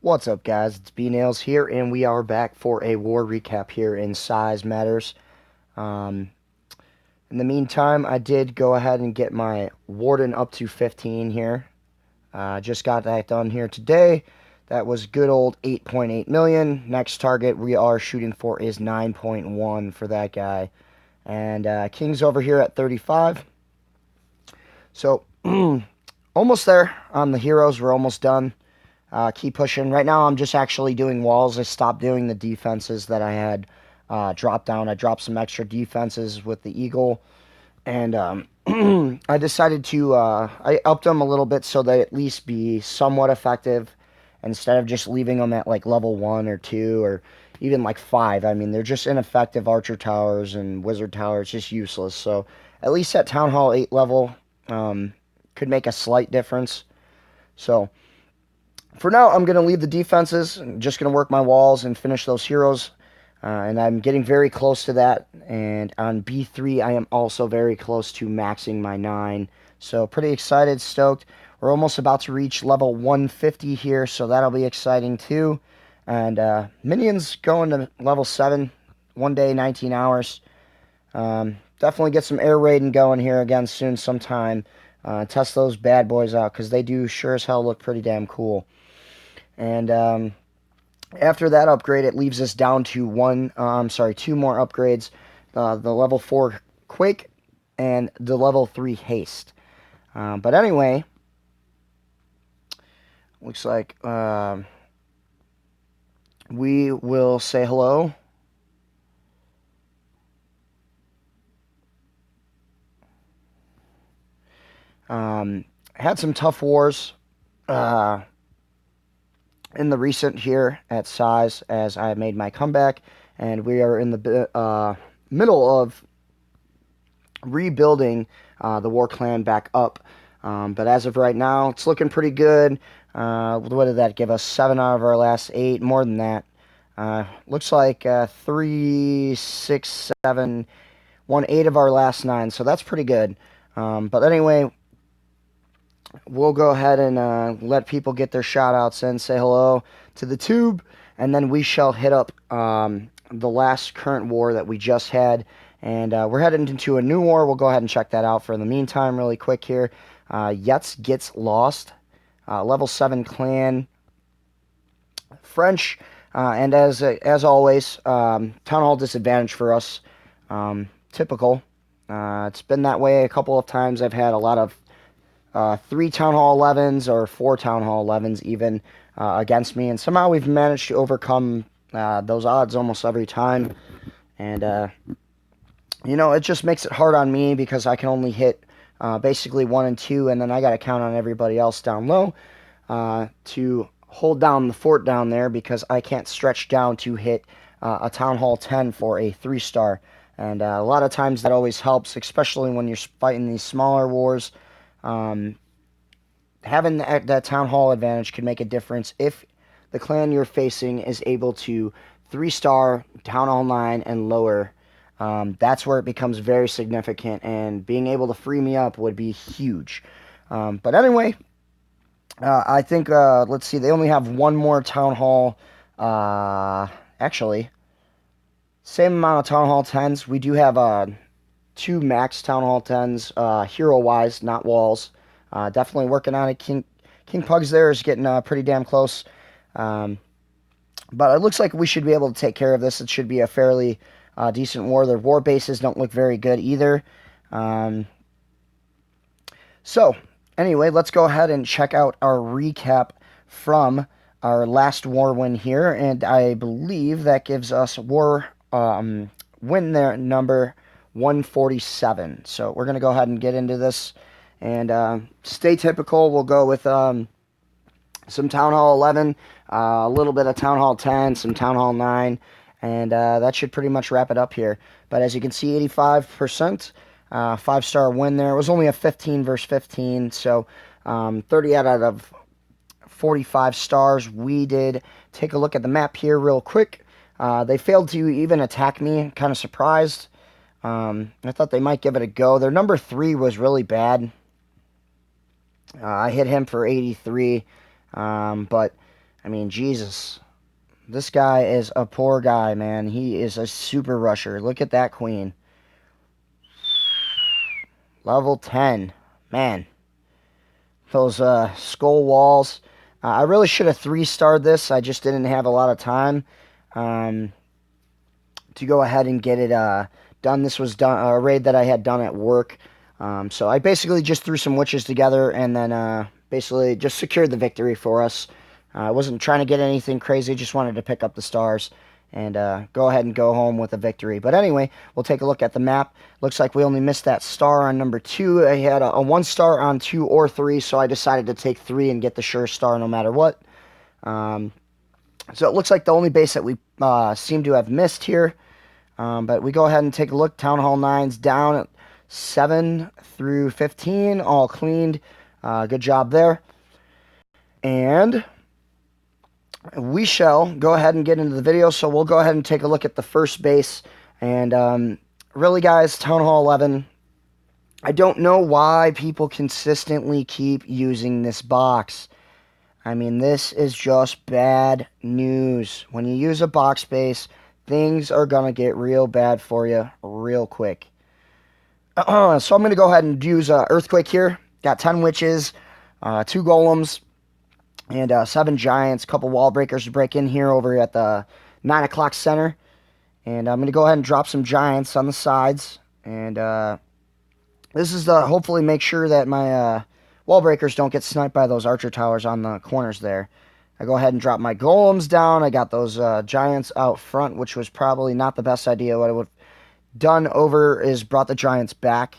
What's up, guys? It's B-Nails here, and we are back for a war recap here in Size Matters. Um, in the meantime, I did go ahead and get my Warden up to 15 here. Just got that done here today. That was good old 8.8 million. Next target we are shooting for is 9.1 for that guy. And King's over here at 35. So, almost there on the heroes. We're almost done. Keep pushing. Right now, I'm just actually doing walls. I stopped doing the defenses that I had dropped down. I dropped some extra defenses with the Eagle, and I decided to I upped them a little bit so they at least be somewhat effective instead of just leaving them at like level 1 or 2 or even like 5. I mean, they're just ineffective archer towers and wizard towers, just useless. So at least at Town Hall 8 level could make a slight difference. So for now, I'm going to leave the defenses. I'm just going to work my walls and finish those heroes. And I'm getting very close to that. And on B3, I am also very close to maxing my 9. So pretty excited, stoked. We're almost about to reach level 150 here, so that'll be exciting too. And minions going to level 7, 1 day, 19 hours. Definitely get some air raiding going here again soon sometime. Test those bad boys out, because they do sure as hell look pretty damn cool. And after that upgrade, it leaves us down to two more upgrades. The level 4 Quake and the level 3 Haste. But anyway, looks like we will say hello. Had some tough wars in the recent here at Size as I made my comeback, and we are in the middle of rebuilding the War Clan back up. But as of right now, it's looking pretty good. What did that give us? 7 out of our last 8, more than that. Looks like 3, 6, 7, 1, 8 of our last 9, so that's pretty good. But anyway, we'll go ahead and let people get their shout-outs in, say hello to the tube, and then we shall hit up the last current war that we just had. And we're heading into a new war. We'll go ahead and check that out for the meantime really quick here. Yetz Gets Lost, level 7 clan, French, and as always, Town Hall disadvantage for us. Typical. It's been that way a couple of times. I've had a lot of 3 Town Hall 11s or 4 Town Hall 11s even against me, and somehow we've managed to overcome those odds almost every time. And it just makes it hard on me because I can only hit basically 1 and 2, and then I got to count on everybody else down low to hold down the fort down there, because I can't stretch down to hit a Town Hall 10 for a 3-star. And a lot of times that always helps, especially when you're fighting these smaller wars. Having that Town Hall advantage can make a difference if the clan you're facing is able to 3-star Town Hall 9 and lower. That's where it becomes very significant, and being able to free me up would be huge. But anyway, I think, let's see, they only have 1 more Town Hall, actually, same amount of Town Hall 10s. We do have 2 max Town Hall 10s, hero-wise, not walls. Definitely working on it. King Pugs there is getting pretty damn close. But it looks like we should be able to take care of this. It should be a fairly decent war. Their war bases don't look very good either. So, anyway, let's go ahead and check out our recap from our last war win here. And I believe that gives us war win there number 147. So we're going to go ahead and get into this. And stay typical. We'll go with some Town Hall 11, a little bit of Town Hall 10, some Town Hall 9, and that should pretty much wrap it up here. But as you can see, 85%, 5-star win there. It was only a 15 versus 15, so 30 out of 45 stars. We did take a look at the map here real quick. They failed to even attack me. Kind of surprised. I thought they might give it a go. Their number 3 was really bad. I hit him for 83, but I mean, Jesus. This guy is a poor guy, man. He is a super rusher. Look at that queen. Level 10. Man. Those skull walls. I really should have 3-starred this. I just didn't have a lot of time to go ahead and get it done. This was done a raid that I had done at work. So I basically just threw some witches together and then basically just secured the victory for us. I wasn't trying to get anything crazy, just wanted to pick up the stars and go ahead and go home with a victory. But anyway, we'll take a look at the map. Looks like we only missed that star on number 2. I had a 1 star on 2 or 3, so I decided to take 3 and get the sure star no matter what. So it looks like the only base that we seem to have missed here. But we go ahead and take a look. Town Hall 9's down at 7 through 15, all cleaned. Good job there. And we shall go ahead and get into the video. So we'll go ahead and take a look at the first base. And really, guys, Town Hall 11, I don't know why people consistently keep using this box. I mean, this is just bad news. When you use a box base, things are going to get real bad for you real quick. So I'm going to go ahead and use Earthquake here. Got 10 witches, 2 golems, and 7 giants. A couple wall breakers to break in here over at the 9 o'clock center. And I'm going to go ahead and drop some giants on the sides. And this is to hopefully make sure that my wall breakers don't get sniped by those archer towers on the corners there. I go ahead and drop my golems down. I got those giants out front, which was probably not the best idea. What I would have done over is brought the giants back.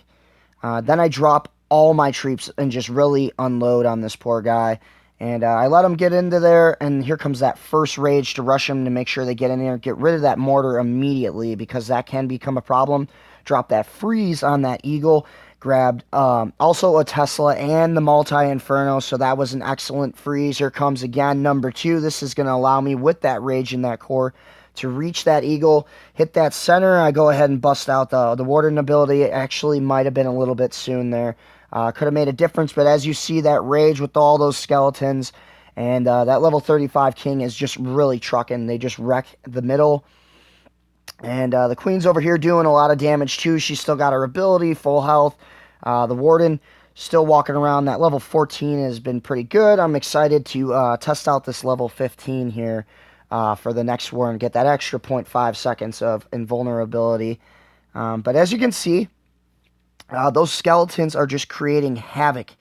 Then I drop all my troops and just really unload on this poor guy. And I let him get into there, and here comes that first rage to rush him to make sure they get in there. Get rid of that mortar immediately because that can become a problem. Drop that freeze on that eagle. Grabbed also a Tesla and the multi-inferno, so that was an excellent freeze. Here comes again number 2. This is going to allow me with that rage in that core to reach that eagle, hit that center. I go ahead and bust out the warden ability. It actually might have been a little bit soon there. Could have made a difference, but as you see, that rage with all those skeletons and that level 35 king is just really trucking. They just wreck the middle. And the queen's over here doing a lot of damage too. She's still got her ability, full health. The warden still walking around. That level 14 has been pretty good. I'm excited to test out this level 15 here for the next war and get that extra 0.5 seconds of invulnerability. But as you can see, those skeletons are just creating havoc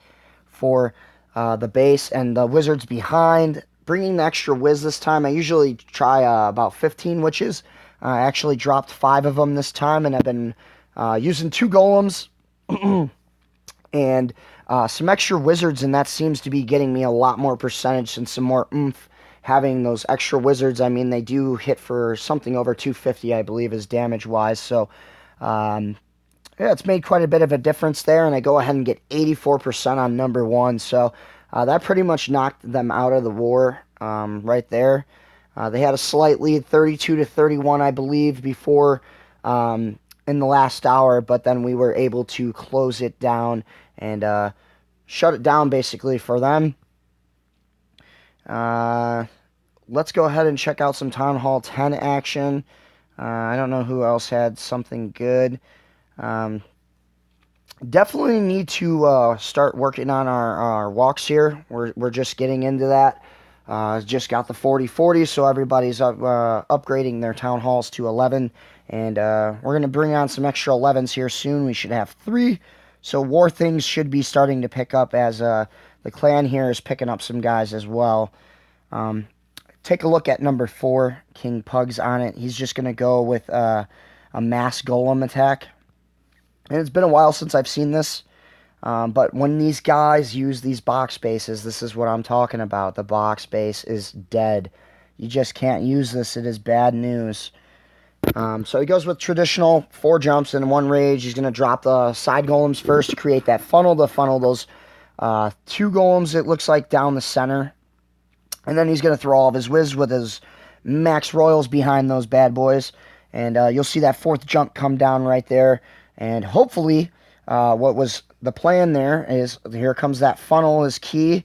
for the base and the wizards behind. Bringing the extra whiz this time. I usually try about 15 witches. I actually dropped 5 of them this time, and I've been using 2 golems and some extra wizards, and that seems to be getting me a lot more percentage and some more oomph. Having those extra wizards, I mean, they do hit for something over 250, I believe, is damage-wise. So, yeah, it's made quite a bit of a difference there, and I go ahead and get 84% on number 1. So, that pretty much knocked them out of the war right there. They had a slight lead, 32-31, I believe, before in the last hour, but then we were able to close it down and shut it down basically for them. Let's go ahead and check out some Town Hall 10 action. I don't know who else had something good. Definitely need to start working on our walks here. We're just getting into that. Just got the 40-40, so everybody's upgrading their town halls to 11. And we're going to bring on some extra 11s here soon. We should have 3. So war things should be starting to pick up as the clan here is picking up some guys as well. Take a look at number 4. King Pug's on it. He's just going to go with a mass golem attack. And it's been a while since I've seen this. But when these guys use these box bases, this is what I'm talking about. The box base is dead. You just can't use this. It is bad news. So he goes with traditional 4 jumps and 1 rage. He's going to drop the side golems first to create that funnel. To funnel those 2 golems, it looks like, down the center. And then he's going to throw all of his whiz with his max royals behind those bad boys. And you'll see that 4th jump come down right there. And hopefully, what was the plan there is, here comes that funnel is key.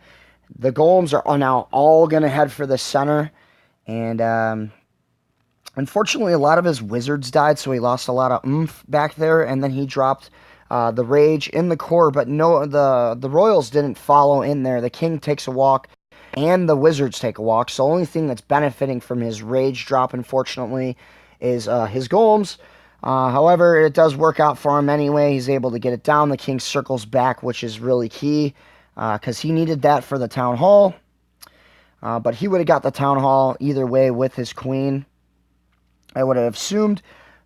The golems are now all going to head for the center. And unfortunately, a lot of his wizards died, so he lost a lot of oomph back there. And then he dropped the rage in the core, but no, the royals didn't follow in there. The king takes a walk, and the wizards take a walk. So the only thing that's benefiting from his rage drop, unfortunately, is his golems. However, it does work out for him anyway. He's able to get it down. The king circles back, which is really key, because he needed that for the town hall. But he would have got the town hall either way with his queen. I would have assumed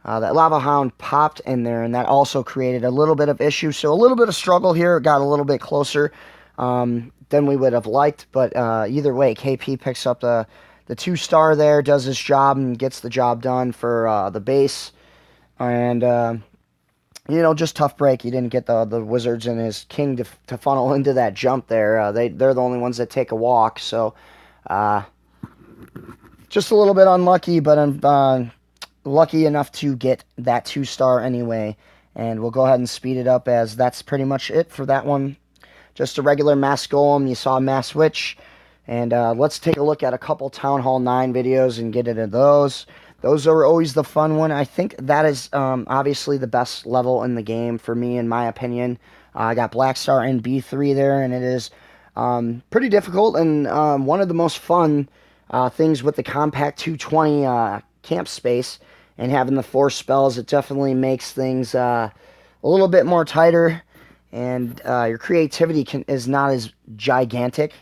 that Lava Hound popped in there, and that also created a little bit of issue. So a little bit of struggle here. It got a little bit closer than we would have liked. But either way, KP picks up the 2-star there, does his job, and gets the job done for the base. And, just tough break. He didn't get the wizards and his king to funnel into that jump there. They're the only ones that take a walk. So just a little bit unlucky, but I'm lucky enough to get that 2-star anyway. And we'll go ahead and speed it up, as that's pretty much it for that one. Just a regular mass golem. You saw mass witch. And let's take a look at a couple Town Hall 9 videos and get into those. Those are always the fun one. I think that is obviously the best level in the game for me, in my opinion. I got Black Star and B3 there, and it is pretty difficult and one of the most fun things with the compact 220 camp space and having the 4 spells. It definitely makes things a little bit more tighter, and your creativity is not as gigantic.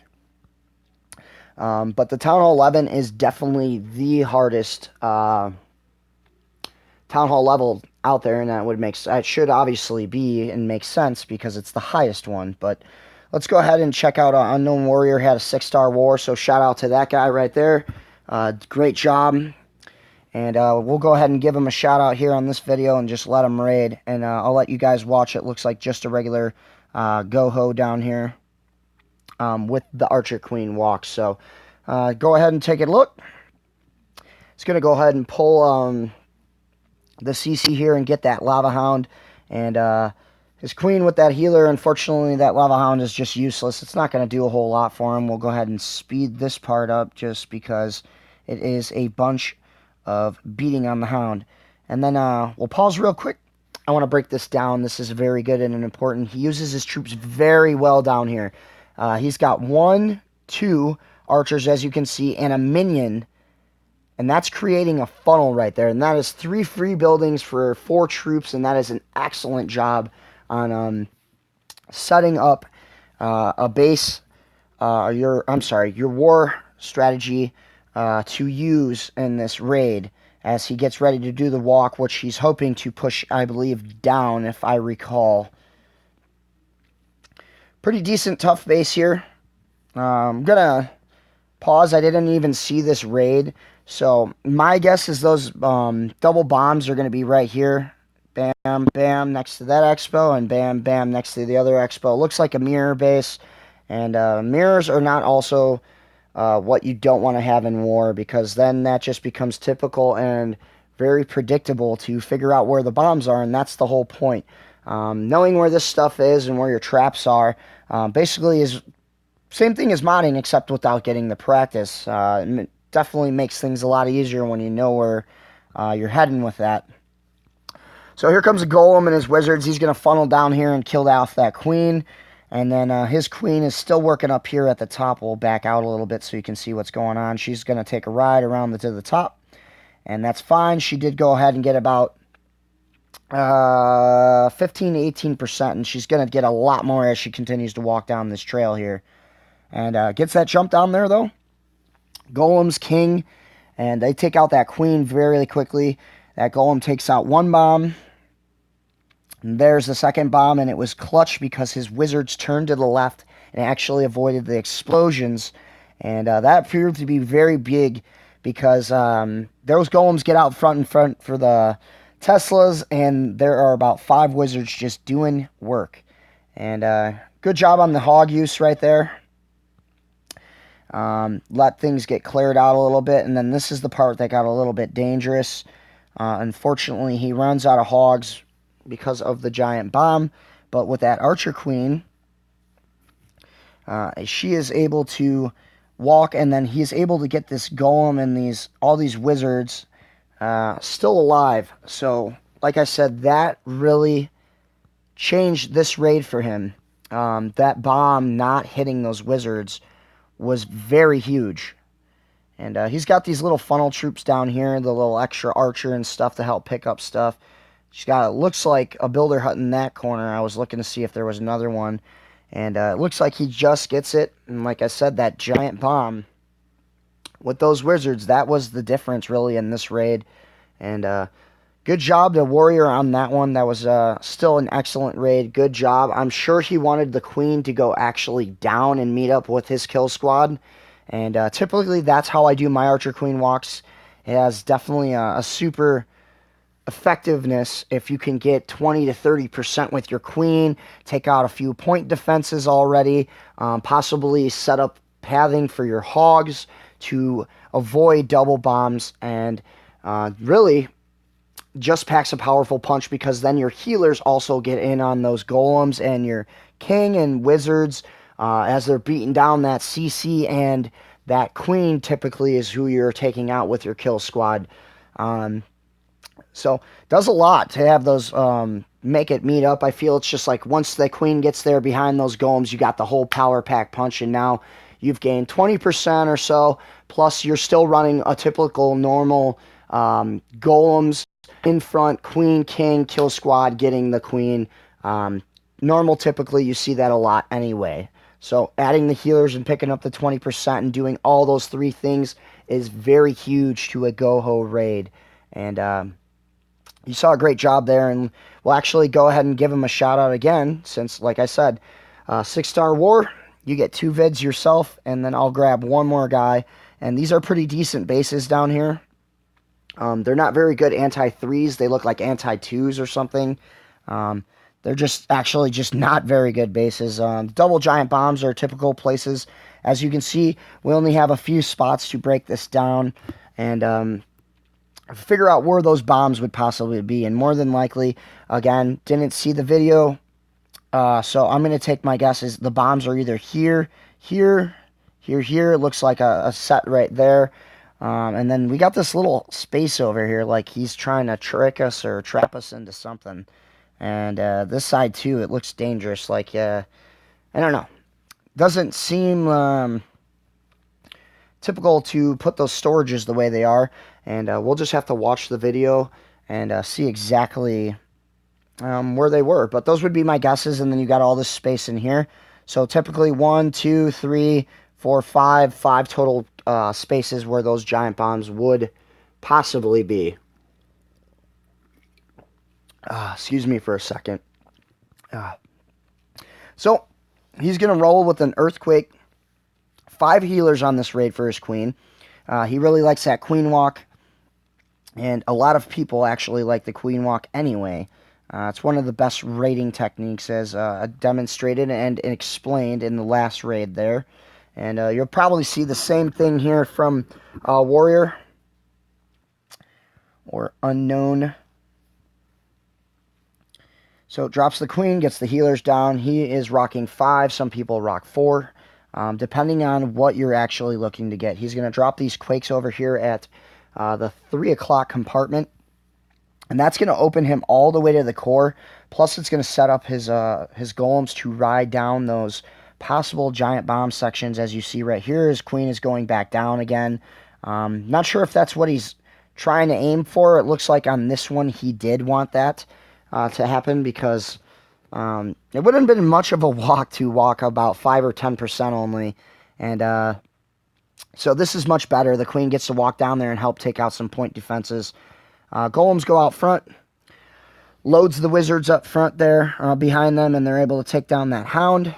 But the Town Hall 11 is definitely the hardest Town Hall level out there, and that would it should obviously be and make sense because it's the highest one. But let's go ahead and check out Unknown Warrior. Had a 6-star war, so shout out to that guy right there. Great job. And we'll go ahead and give him a shout out here on this video and just let him raid. And I'll let you guys watch. It looks like just a regular Goho down here. With the Archer Queen walk. So go ahead and take a look. It's going to go ahead and pull the CC here and get that Lava Hound. And his queen with that healer, unfortunately, that Lava Hound is just useless. It's not going to do a whole lot for him. We'll go ahead and speed this part up just because it is a bunch of beating on the Hound. And then we'll pause real quick. I want to break this down. This is very good and important. He uses his troops very well down here. He's got 1, 2 archers, as you can see, and a minion. And that's creating a funnel right there. And that is 3 free buildings for 4 troops. And that is an excellent job on setting up a base, your war strategy to use in this raid as he gets ready to do the walk, which he's hoping to push, I believe, down, if I recall. Pretty decent, tough base here. I'm going to pause. I didn't even see this raid. So my guess is those double bombs are going to be right here. Bam, bam, next to that expo. And bam, bam, next to the other expo. It looks like a mirror base. And mirrors are not also what you don't want to have in war, because then that just becomes typical and very predictable to figure out where the bombs are. And that's the whole point. Knowing where this stuff is and where your traps are basically is same thing as modding, except without getting the practice. It definitely makes things a lot easier when you know where you're heading with that. So here comes a golem and his wizards. He's going to funnel down here and kill off that queen. And then his queen is still working up here at the top. We'll back out a little bit so you can see what's going on. She's going to take a ride around to the top. And that's fine. She did go ahead and get about 15 to 18%, and she's going to get a lot more as she continues to walk down this trail here. And gets that jump down there, though. Golem's king, and they take out that queen very quickly. That golem takes out 1 bomb. And there's the second bomb, and it was clutch because his wizards turned to the left and actually avoided the explosions. And that proved to be very big because those golems get out front for the Teslas, and there are about 5 wizards just doing work. And good job on the hog use right there. Let things get cleared out a little bit, and then this is the part that got a little bit dangerous. Unfortunately, he runs out of hogs because of the giant bomb, but with that Archer Queen, She is able to walk, and then he is able to get this golem and all these wizards still alive. So, like I said, that really changed this raid for him. That bomb not hitting those wizards was very huge. And he's got these little funnel troops down here, the little extra archer and stuff to help pick up stuff. She's got, it looks like a builder hut in that corner. I was looking to see if there was another one. And it looks like he just gets it. And like I said, that giant bomb with those wizards, that was the difference really in this raid. And good job to Warrior on that one. That was still an excellent raid. Good job. I'm sure he wanted the queen to go actually down and meet up with his kill squad. And typically that's how I do my Archer Queen walks. It has definitely a super effectiveness if you can get 20 to 30% with your queen, take out a few point defenses already, possibly set up pathing for your hogs to avoid double bombs, and really just packs a powerful punch, because then your healers also get in on those golems and your king and wizards as they're beating down that CC, and that queen typically is who you're taking out with your kill squad. So does a lot to have those make it meet up. I feel it's just like once the queen gets there behind those golems, you got the whole power pack punch, and now you've gained 20% or so, plus you're still running a typical normal golems in front, queen, king, kill squad, getting the queen. Normal, typically, you see that a lot anyway. So adding the healers and picking up the 20% and doing all those three things is very huge to a Goho raid. And you saw a great job there, and we'll actually go ahead and give him a shout out again, since, like I said, 6-star war, you get 2 vids yourself, and then I'll grab one more guy. And these are pretty decent bases down here. They're not very good anti-3s. They look like anti-2s or something. They're just actually just not very good bases. Double giant bombs are typical places. As you can see, we only have a few spots to break this down, and figure out where those bombs would possibly be. And more than likely, again, didn't see the video, so I'm going to take my guesses. The bombs are either here, here, here, here. It looks like a set right there. And then we got this little space over here, like he's trying to trick us or trap us into something. And this side too, it looks dangerous. Like, I don't know. Doesn't seem typical to put those storages the way they are. And we'll just have to watch the video and see exactly where they were. But those would be my guesses. And then you got all this space in here. So typically 1, 2, 3, 4, 5 total spaces where those giant bombs would possibly be. Excuse me for a second. So he's going to roll with an Earthquake. 5 healers on this raid for his queen. He really likes that queen walk. And a lot of people actually like the queen walk anyway. It's one of the best raiding techniques, as demonstrated and explained in the last raid there. And you'll probably see the same thing here from Warrior or Unknown. So it drops the queen, gets the healers down. He is rocking 5. Some people rock 4. Depending on what you're actually looking to get. He's going to drop these quakes over here at the 3 o'clock compartment. And that's going to open him all the way to the core. Plus, it's going to set up his golems to ride down those possible giant bomb sections. As you see right here, his queen is going back down again. Not sure if that's what he's trying to aim for. It looks like on this one he did want that to happen, because it wouldn't have been much of a walk to walk about 5 or 10% only. And so this is much better. The queen gets to walk down there and help take out some point defenses. Golems go out front. Loads the wizards up front there behind them, and they're able to take down that hound.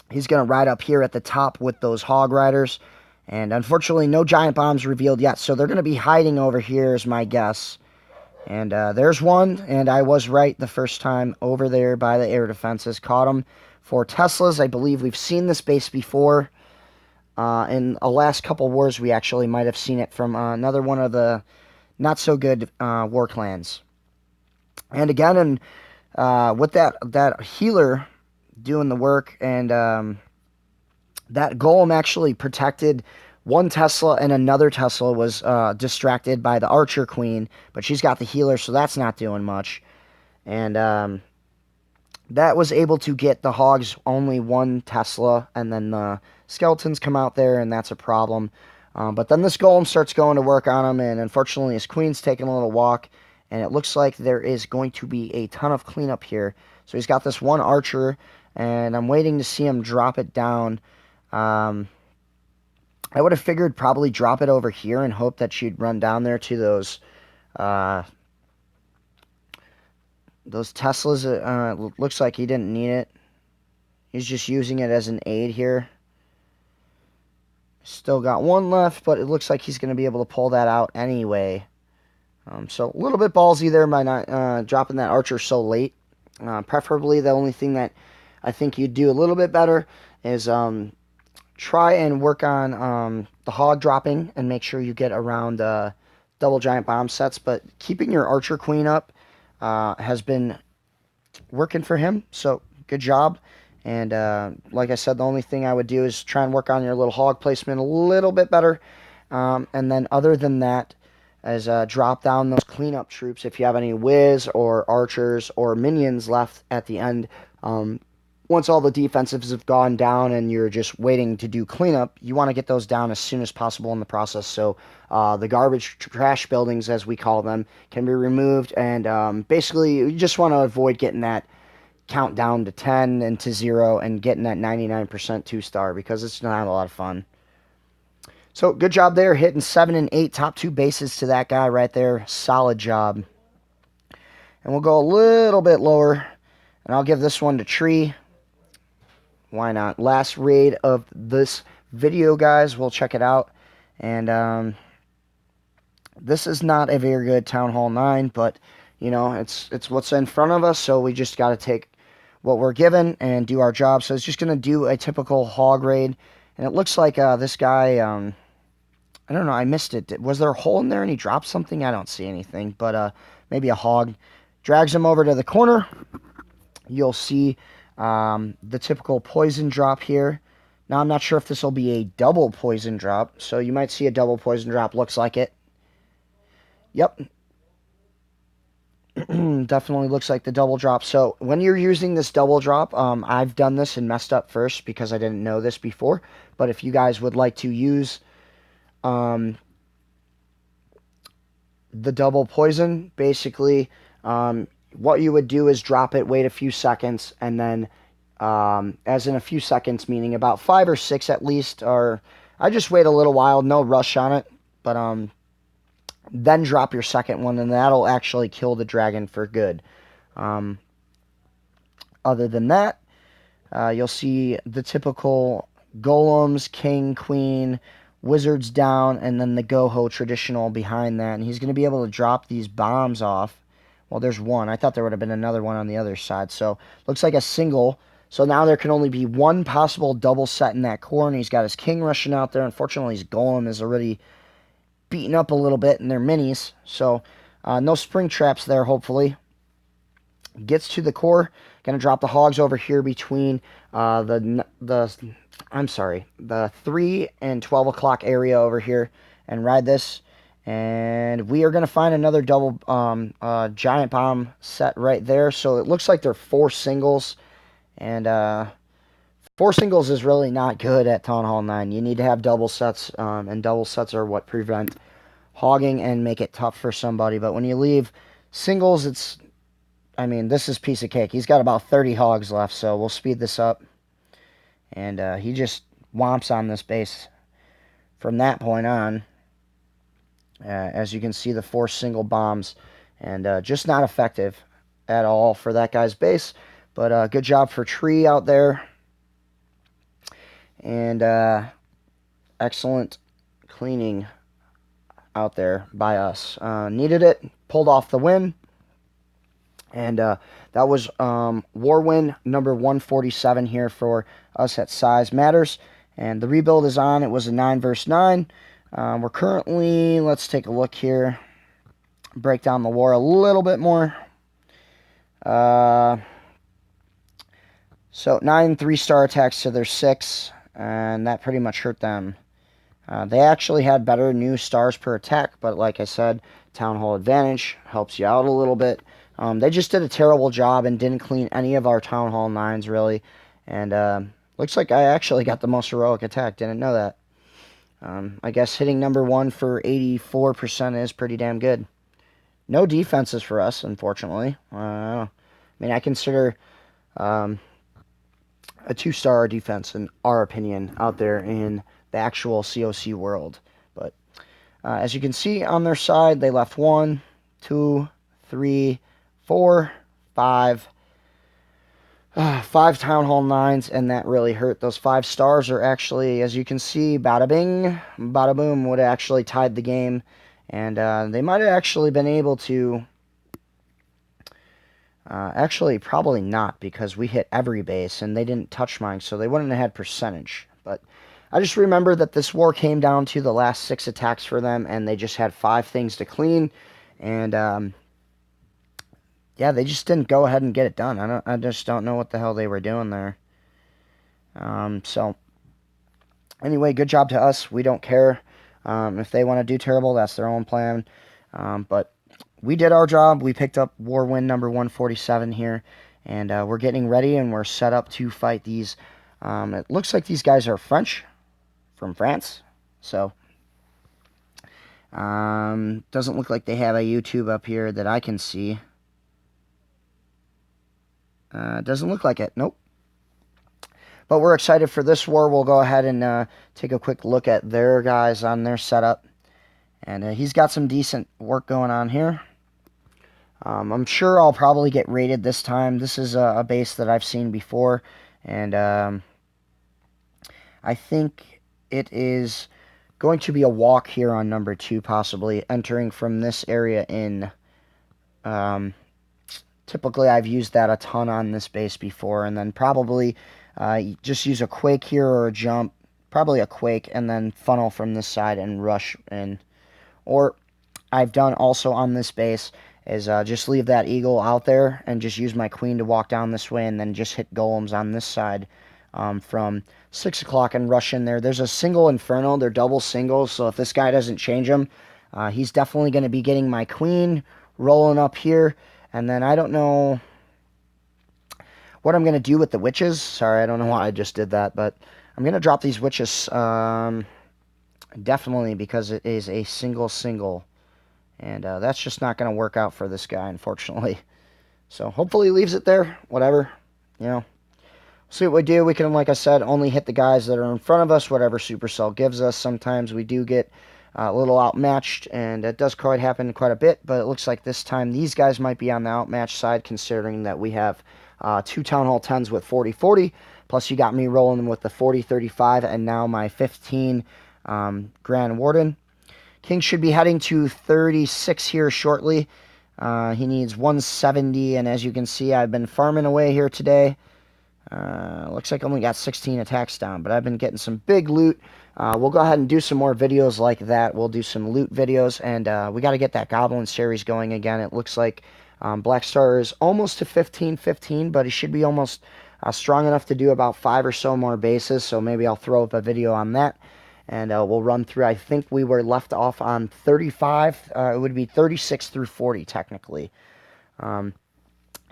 He's going to ride up here at the top with those hog riders. And unfortunately, no giant bombs revealed yet, so they're going to be hiding over here is my guess. And there's one, and I was right the first time over there by the air defenses. Caught him for Teslas. I believe we've seen this base before. In the last couple wars, we actually might have seen it from another one of the not-so-good war clans. And again, with that healer doing the work, and That golem actually protected one Tesla, and another Tesla was distracted by the Archer Queen, but she's got the healer, so that's not doing much. And that was able to get the Hogs only one Tesla, and then the Skeletons come out there, and that's a problem. But then this Golem starts going to work on him, and unfortunately his Queen's taking a little walk, and it looks like there is going to be a ton of cleanup here. So he's got this one Archer, and I'm waiting to see him drop it down. I would have figured probably drop it over here and hope that she'd run down there to those Teslas. Looks like he didn't need it. He's just using it as an aid here. Still got one left, but it looks like he's going to be able to pull that out anyway. So a little bit ballsy there by not dropping that Archer so late. Preferably, the only thing that I think you'd do a little bit better is try and work on the Hog dropping and make sure you get around double giant bomb sets. But keeping your Archer Queen up has been working for him, so good job. And like I said, the only thing I would do is try and work on your little Hog placement a little bit better. And then other than that, is drop down those cleanup troops if you have any Wiz or Archers or Minions left at the end. Once all the defensives have gone down and you're just waiting to do cleanup, you want to get those down as soon as possible in the process. So the garbage trash buildings, as we call them, can be removed. And basically, you just want to avoid getting that count down to 10 and to 0 and getting that 99% 2-star, because it's not a lot of fun. So good job there, hitting 7 and 8, top 2 bases to that guy right there. Solid job. And we'll go a little bit lower, and I'll give this one to Tree. Why not? Last raid of this video, guys. We'll check it out. And this is not a very good Town Hall 9, but you know, it's what's in front of us, so we just got to take what we're given and do our job. So it's just going to do a typical Hog raid. And it looks like this guy, I don't know, I missed it. Was there a hole in there and he dropped something? I don't see anything, but maybe a Hog. Drags him over to the corner. You'll see the typical poison drop here. Now, I'm not sure if this will be a double poison drop, so you might see a double poison drop. Looks like it. Yep. Definitely looks like the double drop. So when you're using this double drop, I've done this and messed up first because I didn't know this before. But if you guys would like to use the double poison, basically what you would do is drop it, wait a few seconds, and then as in a few seconds, meaning about 5 or 6 at least, or I just wait a little while, no rush on it, but then drop your second one, and that'll actually kill the dragon for good. Other than that, you'll see the typical golems, king, queen, wizards down, and then the Goho traditional behind that. And he's going to be able to drop these bombs off. Well, there's one. I thought there would have been another one on the other side. So, looks like a single. So now there can only be one possible double set in that core, and he's got his king rushing out there. Unfortunately, his golem is already beaten up a little bit in their minis. So, no spring traps there, hopefully. Gets to the core. Going to drop the Hogs over here between the 3 and 12 o'clock area over here and ride this. And we are going to find another double giant bomb set right there. So it looks like they're 4 singles. And 4 singles is really not good at Town Hall 9. You need to have double sets. And double sets are what prevent hogging and make it tough for somebody. But when you leave singles, it's... I mean, this is piece of cake. He's got about 30 Hogs left, so we'll speed this up. And he just whomps on this base from that point on. As you can see, the 4 single bombs. And just not effective at all for that guy's base. But good job for Tree out there. And excellent cleaning out there by us. Needed it. Pulled off the win. And that was War Win number 147 here for us at Size Matters. And the rebuild is on. It was a 9 versus 9. We're currently, let's take a look here. Break down the war a little bit more. So 9 3-star attacks to their 6. and that pretty much hurt them. They actually had better new stars per attack, but like I said, Town Hall Advantage helps you out a little bit. They just did a terrible job and didn't clean any of our Town Hall 9s, really. And looks like I actually got the most heroic attack. Didn't know that. I guess hitting number 1 for 84% is pretty damn good. No defenses for us, unfortunately. I mean, I consider a 2-star defense, in our opinion, out there in the actual COC world. But as you can see on their side, they left 1, 2, 3, 4, 5. 5 Town Hall 9s, and that really hurt. Those 5 stars are actually, as you can see, bada bing, bada boom, would have actually tied the game. And they might have actually been able to, actually probably not, because we hit every base and they didn't touch mine, so they wouldn't have had percentage. But I just remember that this war came down to the last 6 attacks for them, and they just had 5 things to clean. And yeah, they just didn't go ahead and get it done. I just don't know what the hell they were doing there. So, anyway, good job to us. We don't care. If they want to do terrible, that's their own plan. But we did our job. We picked up war win number 147 here. And we're getting ready, and we're set up to fight these. It looks like these guys are French, from France. So, doesn't look like they have a YouTube up here that I can see. Doesn't look like it. Nope. But we're excited for this war. We'll go ahead and take a quick look at their guys on their setup. And he's got some decent work going on here. I'm sure I'll probably get raided this time. This is a base that I've seen before. And I think it is going to be a walk here on number 2, possibly, entering from this area in. Typically, I've used that a ton on this base before, and then probably just use a quake here or a jump, probably a quake, and then funnel from this side and rush in. Or I've done also on this base is just leave that eagle out there and just use my queen to walk down this way, and then just hit golems on this side from 6 o'clock and rush in there. There's a single inferno. They're double singles, so if this guy doesn't change them, he's definitely going to be getting my queen rolling up here. And then I don't know what I'm going to do with the witches. Sorry, I don't know why I just did that. But I'm going to drop these witches definitely, because it is a single. And that's just not going to work out for this guy, unfortunately. So hopefully he leaves it there. Whatever. You know. See what we do. We can, like I said, only hit the guys that are in front of us, whatever Supercell gives us. Sometimes we do get a little outmatched, and it does quite happen quite a bit, but it looks like this time these guys might be on the outmatched side, considering that we have 2 Town Hall 10s with 40-40, plus you got me rolling with the 40-35, and now my 15 Grand Warden. King should be heading to 36 here shortly. He needs 170, and as you can see, I've been farming away here today. Looks like I only got 16 attacks down, but I've been getting some big loot. We'll go ahead and do some more videos like that. We'll do some loot videos, and we got to get that Goblin series going again. It looks like Black Star is almost to 15-15, but he should be almost strong enough to do about 5 or so more bases, so maybe I'll throw up a video on that, and we'll run through. I think we were left off on 35. It would be 36 through 40, technically.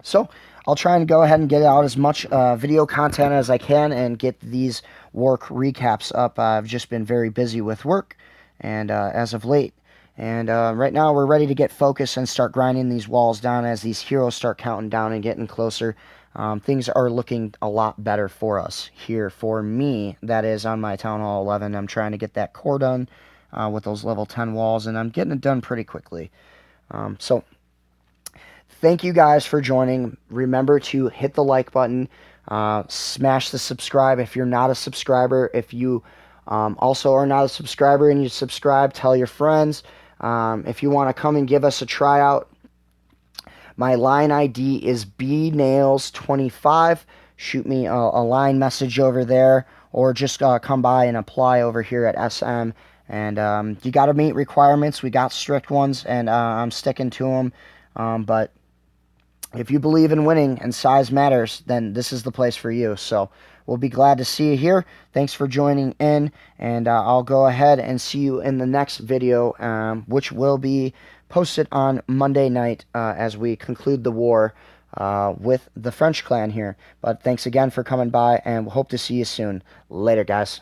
So I'll try and go ahead and get out as much video content as I can and get these work recaps up. I've just been very busy with work and as of late. And right now we're ready to get focused and start grinding these walls down as these heroes start counting down and getting closer. Things are looking a lot better for us here. For me, that is on my Town Hall 11. I'm trying to get that core done with those level 10 walls, and I'm getting it done pretty quickly. So thank you guys for joining. Remember to hit the like button, smash the subscribe if you're not a subscriber. If you also are not a subscriber and you subscribe, tell your friends. If you want to come and give us a tryout, my line ID is bnails25. Shoot me a line message over there, or just come by and apply over here at SM. And you got to meet requirements. We got strict ones, and I'm sticking to them. But if you believe in winning and size matters, then this is the place for you. So we'll be glad to see you here. Thanks for joining in, and I'll go ahead and see you in the next video, which will be posted on Monday night as we conclude the war with the French clan here. But thanks again for coming by, and we'll hope to see you soon. Later, guys.